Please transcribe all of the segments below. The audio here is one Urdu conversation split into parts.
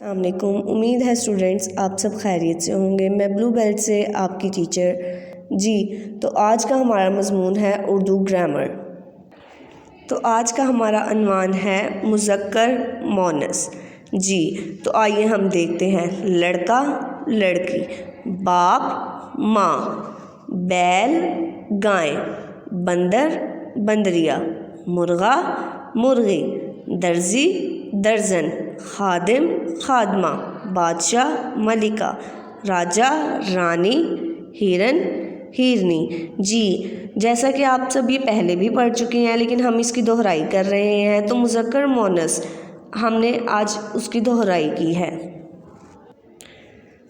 السلام علیکم۔ امید ہے اسٹوڈنٹس آپ سب خیریت سے ہوں گے۔ میں بلو بیلٹ سے آپ کی ٹیچر تو آج کا ہمارا مضمون ہے اردو گرامر۔ تو آج کا ہمارا عنوان ہے مذکر مؤنث۔ تو آئیے ہم دیکھتے ہیں۔ لڑکا لڑکی، باپ ماں، بیل گائیں، بندر بندریا، مرغا مرغی، درزی درزن، خادم خادمہ، بادشاہ ملکہ، راجا رانی، ہرن ہرنی۔ جیسا کہ آپ سب یہ پہلے بھی پڑھ چکے ہیں لیکن ہم اس کی دہرائی کر رہے ہیں، تو مذکر مؤنث ہم نے آج اس کی دہرائی کی ہے۔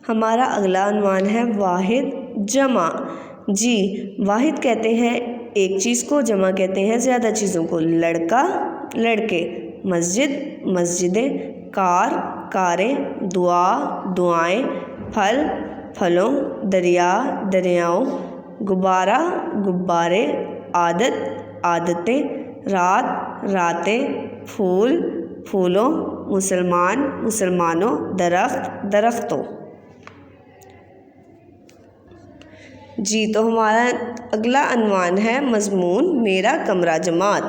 ہمارا اگلا عنوان ہے واحد جمع۔ واحد کہتے ہیں ایک چیز کو، جمع کہتے ہیں زیادہ چیزوں کو۔ لڑکا لڑکے، مسجد مسجدیں، کار کاریں، دعا دعائیں، پھل پھلوں، دریا دریاؤں، غبارہ غبارے، عادت عادتیں، رات راتیں، پھول پھولوں، مسلمان مسلمانوں، درخت درختوں۔ تو ہمارا اگلا عنوان ہے مضمون میرا کمرہ جماعت۔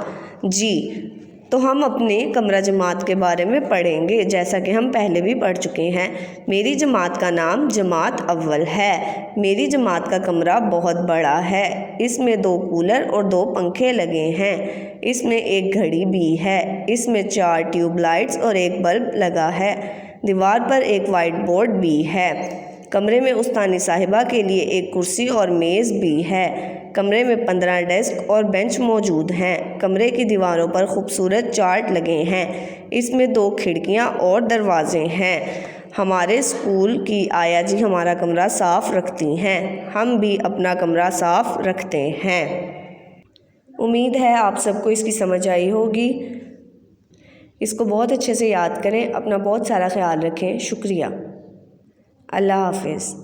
تو ہم اپنے کمرہ جماعت کے بارے میں پڑھیں گے، جیسا کہ ہم پہلے بھی پڑھ چکے ہیں۔ میری جماعت کا نام جماعت اول ہے۔ میری جماعت کا کمرہ بہت بڑا ہے۔ اس میں 2 کولر اور 2 پنکھے لگے ہیں۔ اس میں ایک گھڑی بھی ہے۔ اس میں 4 ٹیوب لائٹس اور ایک بلب لگا ہے۔ دیوار پر ایک وائٹ بورڈ بھی ہے۔ کمرے میں استانی صاحبہ کے لیے ایک کرسی اور میز بھی ہے۔ کمرے میں 15 ڈیسک اور بینچ موجود ہیں۔ کمرے کی دیواروں پر خوبصورت چارٹ لگے ہیں۔ اس میں 2 کھڑکیاں اور دروازے ہیں۔ ہمارے اسکول کی آیا جی ہمارا کمرہ صاف رکھتی ہیں۔ ہم بھی اپنا کمرہ صاف رکھتے ہیں۔ امید ہے آپ سب کو اس کی سمجھ آئی ہوگی۔ اس کو بہت اچھے سے یاد کریں۔ اپنا بہت سارا خیال رکھیں۔ شکریہ۔ اللہ حافظ۔